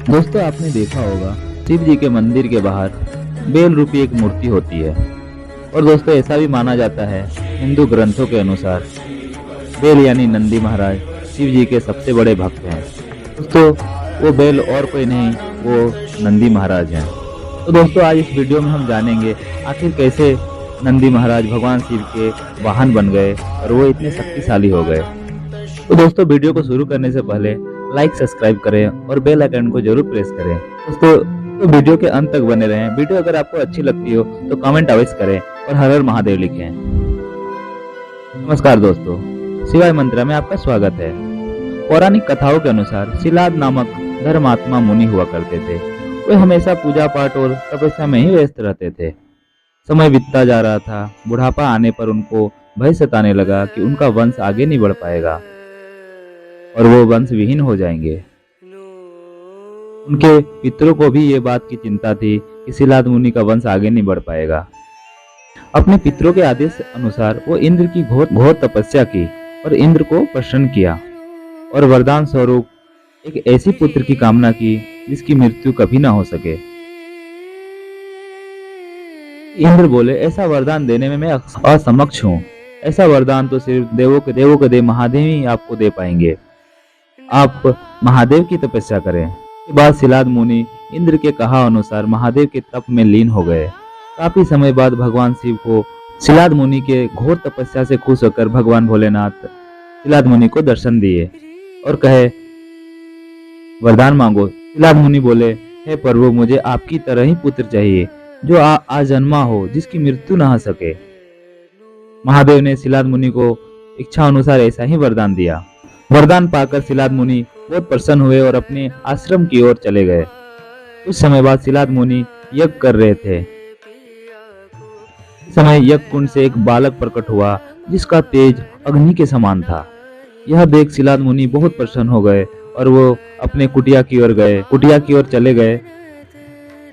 दोस्तों आपने देखा होगा शिव जी के मंदिर के बाहर बेल रूपी एक मूर्ति होती है। और दोस्तों ऐसा भी माना जाता है हिंदू ग्रंथों के अनुसार बेल यानी नंदी महाराज शिव जी के सबसे बड़े भक्त हैं। दोस्तों वो बेल और कोई नहीं, वो नंदी महाराज हैं। तो दोस्तों आज इस वीडियो में हम जानेंगे आखिर कैसे नंदी महाराज भगवान शिव के वाहन बन गए और वो इतने शक्तिशाली हो गए। तो दोस्तों वीडियो को शुरू करने से पहले लाइक सब्सक्राइब करें और बेल आइकन को जरूर प्रेस करें। दोस्तों तो वीडियो के अंत तक बने रहें। वीडियो अगर आपको अच्छी लगती हो तो कमेंट अवश्य करें और हर हर महादेव लिखें। नमस्कार दोस्तों, शिवाय मंत्रा में आपका स्वागत है। पौराणिक कथाओं के अनुसार शिलाद नामक धर्मात्मा मुनि हुआ करते थे। वे हमेशा पूजा पाठ और तपस्या में ही व्यस्त रहते थे। समय बीतता जा रहा था। बुढ़ापा आने पर उनको भय सताने लगा कि उनका वंश आगे नहीं बढ़ पाएगा और वो वंश विहीन हो जाएंगे। उनके पितरों को भी ये बात की चिंता थी कि शिलाद मुनि का वंश आगे नहीं बढ़ पाएगा। अपने पितरों के आदेश अनुसार वो इंद्र की घोर तपस्या की और इंद्र को प्रसन्न किया और वरदान स्वरूप एक ऐसी पुत्र की कामना की जिसकी मृत्यु कभी ना हो सके। इंद्र बोले, ऐसा वरदान देने में मैं असमक्ष हूँ। ऐसा वरदान तो सिर्फ देवों के देव महादेव ही आपको दे पाएंगे। आप महादेव की तपस्या करें। के बाद शिलाद मुनि इंद्र के कहा अनुसार महादेव के तप में लीन हो गए। काफी समय बाद भगवान शिव को शिलाद मुनि के घोर तपस्या से खुश होकर भगवान भोलेनाथ शिलाद मुनि को दर्शन दिए और कहे, वरदान मांगो। शिलाद मुनि बोले, हे प्रभु, मुझे आपकी तरह ही पुत्र चाहिए जो आजन्मा हो, जिसकी मृत्यु न हो सके। महादेव ने शिलाद मुनि को इच्छा अनुसार ऐसा ही वरदान दिया। वरदान पाकर शिलाद मुनि बहुत प्रसन्न हुए और अपने आश्रम की ओर चले गए। कुछ समय बाद शिलाद मुनि यज्ञ कर रहे थे। इस समय यज्ञ कुंड से एक बालक प्रकट हुआ जिसका तेज अग्नि के समान था। यह देख शिलाद मुनि बहुत प्रसन्न हो गए और वो अपने कुटिया की ओर चले गए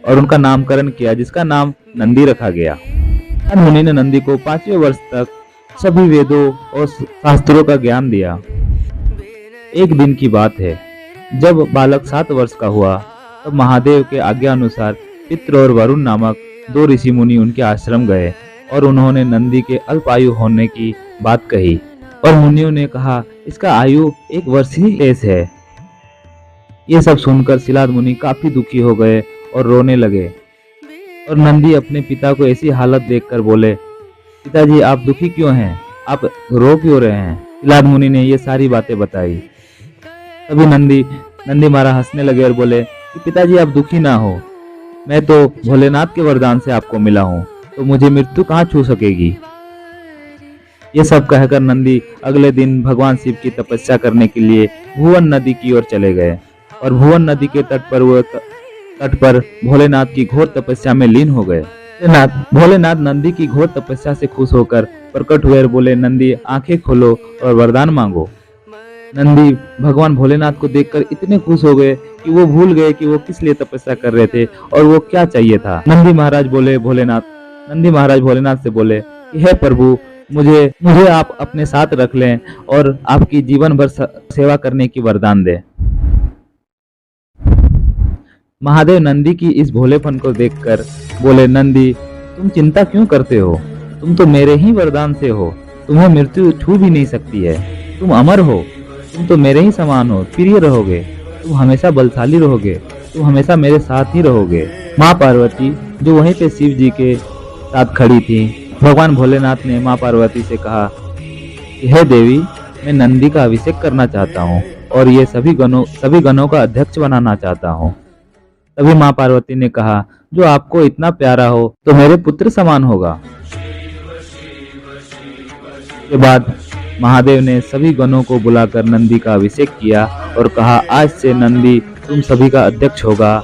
और उनका नामकरण किया, जिसका नाम नंदी रखा गया। शिलाद मुनि ने नंदी को 5वें वर्ष तक सभी वेदों और शास्त्रों का ज्ञान दिया। एक दिन की बात है, जब बालक 7 वर्ष का हुआ तब महादेव के आज्ञा अनुसार पितृ और वरुण नामक 2 ऋषि मुनि उनके आश्रम गए और उन्होंने नंदी के अल्प आयु होने की बात कही और मुनियों ने कहा, इसका आयु 1 वर्ष ही शेष है। ये सब सुनकर शिलाद मुनि काफी दुखी हो गए और रोने लगे और नंदी अपने पिता को ऐसी हालत देखकर बोले, पिताजी आप दुखी क्यों हैं? आप रो क्यों रहे हैं? शिलाद मुनि ने ये सारी बातें बताई। तभी नंदी महाराज हंसने लगे और बोले कि पिताजी आप दुखी ना हो, मैं तो भोलेनाथ के वरदान से आपको मिला हूँ, तो मुझे मृत्यु कहाँ छू सकेगी। ये सब कहकर नंदी अगले दिन भगवान शिव की तपस्या करने के लिए भुवन नदी की ओर चले गए और भुवन नदी के तट पर भोलेनाथ की घोर तपस्या में लीन हो गए। भोलेनाथ नंदी की घोर तपस्या से खुश होकर प्रकट हुए और बोले, नंदी आंखें खोलो और वरदान मांगो। नंदी भगवान भोलेनाथ को देखकर इतने खुश हो गए कि वो भूल गए कि वो किस लिए तपस्या कर रहे थे और वो क्या चाहिए था। नंदी महाराज भोलेनाथ से बोले कि हे प्रभु, मुझे आप अपने साथ रख लें और आपकी जीवन भर सेवा करने की वरदान दे। महादेव नंदी की इस भोलेपन को देखकर बोले, नंदी तुम चिंता क्यों करते हो? तुम तो मेरे ही वरदान से हो, तुम्हें मृत्यु छू भी नहीं सकती है। तुम अमर हो, तुम तो मेरे ही समान हो, प्रिय रहोगे, तुम हमेशा बलशाली रहोगे, तुम हमेशा मेरे साथ ही रहोगे। माँ पार्वती जो वहीं पे शिव जी के साथ खड़ी थी, भगवान भोलेनाथ ने माँ पार्वती से कहा, हे देवी, मैं नंदी का अभिषेक करना चाहता हूँ और ये सभी गणों का अध्यक्ष बनाना चाहता हूँ। तभी माँ पार्वती ने कहा, जो आपको इतना प्यारा हो तो मेरे पुत्र समान होगा। के बाद महादेव ने सभी गणों को बुलाकर नंदी का अभिषेक किया और कहा, आज से नंदी तुम सभी का अध्यक्ष होगा।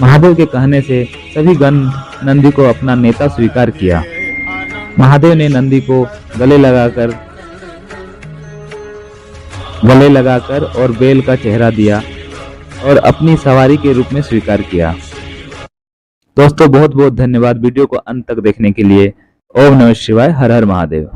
महादेव के कहने से सभी गण नंदी को अपना नेता स्वीकार किया। महादेव ने नंदी को गले लगाकर और बेल का चेहरा दिया और अपनी सवारी के रूप में स्वीकार किया। दोस्तों बहुत बहुत धन्यवाद वीडियो को अंत तक देखने के लिए। ओम नमः शिवाय, हर हर महादेव।